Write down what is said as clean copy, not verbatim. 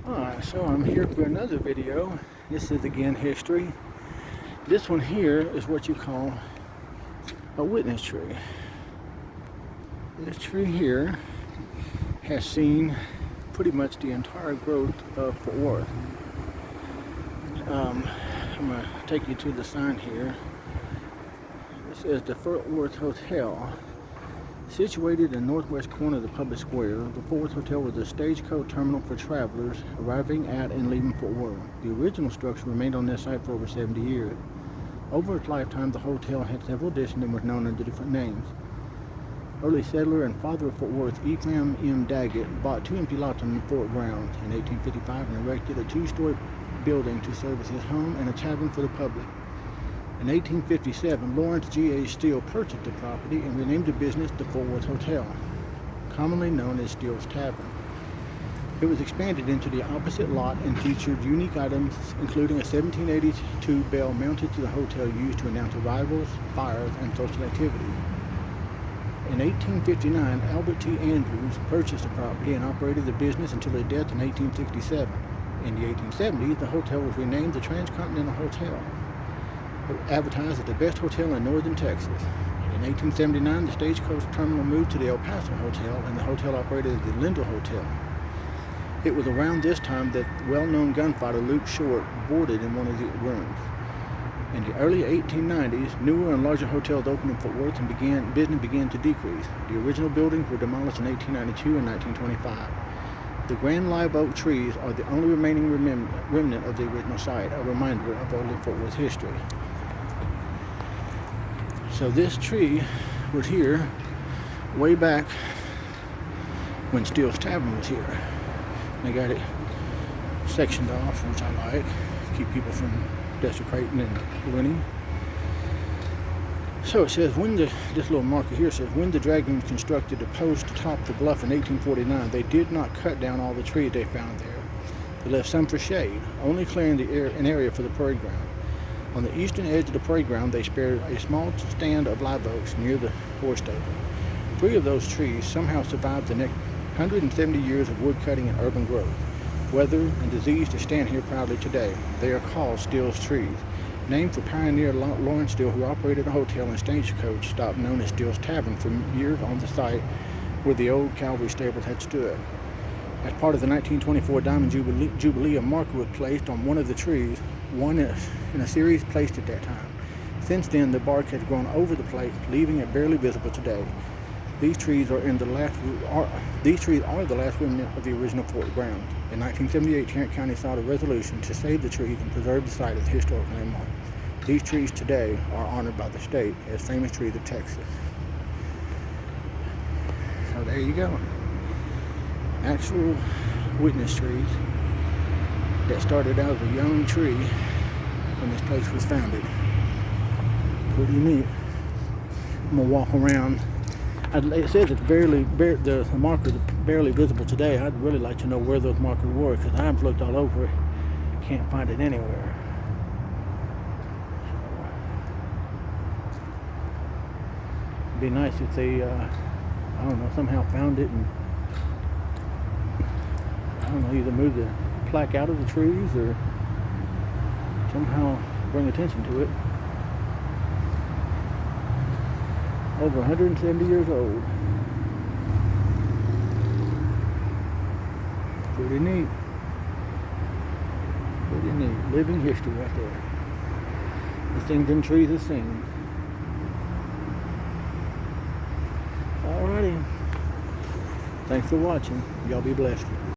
Alright, so I'm here for another video. This is again history. This one here is what you call a witness tree. This tree here has seen pretty much the entire growth of Fort Worth. I'm going to take you to the sign here. This is the Fort Worth Hotel. Situated in the northwest corner of the public square, the Fort Worth Hotel was a stagecoach terminal for travelers arriving at and leaving Fort Worth. The original structure remained on this site for over 70 years. Over its lifetime, the hotel had several additions and was known under different names. Early settler and father of Fort Worth, Ephraim M. Daggett, bought 2 empty lots on the fort grounds in 1855 and erected a 2-story building to serve as his home and a tavern for the public. In 1857, Lawrence G.A. Steele purchased the property and renamed the business the Fort Worth Hotel, commonly known as Steele's Tavern. It was expanded into the opposite lot and featured unique items, including a 1782 bell mounted to the hotel used to announce arrivals, fires, and social activity. In 1859, Albert T. Andrews purchased the property and operated the business until his death in 1867. In the 1870s, the hotel was renamed the Transcontinental Hotel. It advertised as the best hotel in northern Texas. In 1879, the Stagecoach Terminal moved to the El Paso Hotel, and the hotel operated as the Lindell Hotel. It was around this time that well-known gunfighter Luke Short boarded in one of the rooms. In the early 1890s, newer and larger hotels opened in Fort Worth and business began to decrease. The original buildings were demolished in 1892 and 1925. The grand live oak trees are the only remaining remnant of the original site, a reminder of old Fort Worth history. So this tree was here way back when Steele's Tavern was here. They got it sectioned off, which I like, to keep people from desecrating and ruining. So it says, this little marker here says, when the Dragoons constructed a post atop the bluff in 1849, they did not cut down all the trees they found there. They left some for shade, only clearing an area for the parade ground. On the eastern edge of the parade ground, they spared a small stand of live oaks near the horse stable. 3 of those trees somehow survived the next 170 years of wood cutting and urban growth, weather, and disease to stand here proudly today. They are called Steele's trees, named for pioneer Lawrence Steele, who operated a hotel and stagecoach stop known as Steele's Tavern for years on the site where the old cavalry stables had stood. As part of the 1924 Diamond Jubilee, a marker was placed on one of the trees, one in a series placed at that time. Since then, the bark has grown over the place, leaving it barely visible today. These trees are the last remnant of the original fort ground. In 1978, Tarrant County sought a resolution to save the trees and preserve the site as a historic landmark. These trees today are honored by the state as famous trees of Texas. So there you go. Actual witness trees that started out as a young tree when this place was founded. Pretty neat. I'm gonna walk around. It says it's the markers are barely visible today. I'd really like to know where those markers were, because I've looked all over it, can't find it anywhere. It'd be nice if they, I don't know, somehow found it and, I don't know, either move the plaque out of the trees or somehow bring attention to it. Over 170 years old. Pretty neat. Pretty neat. Living history right there. The things in trees are seen. Alrighty. Thanks for watching. Y'all be blessed.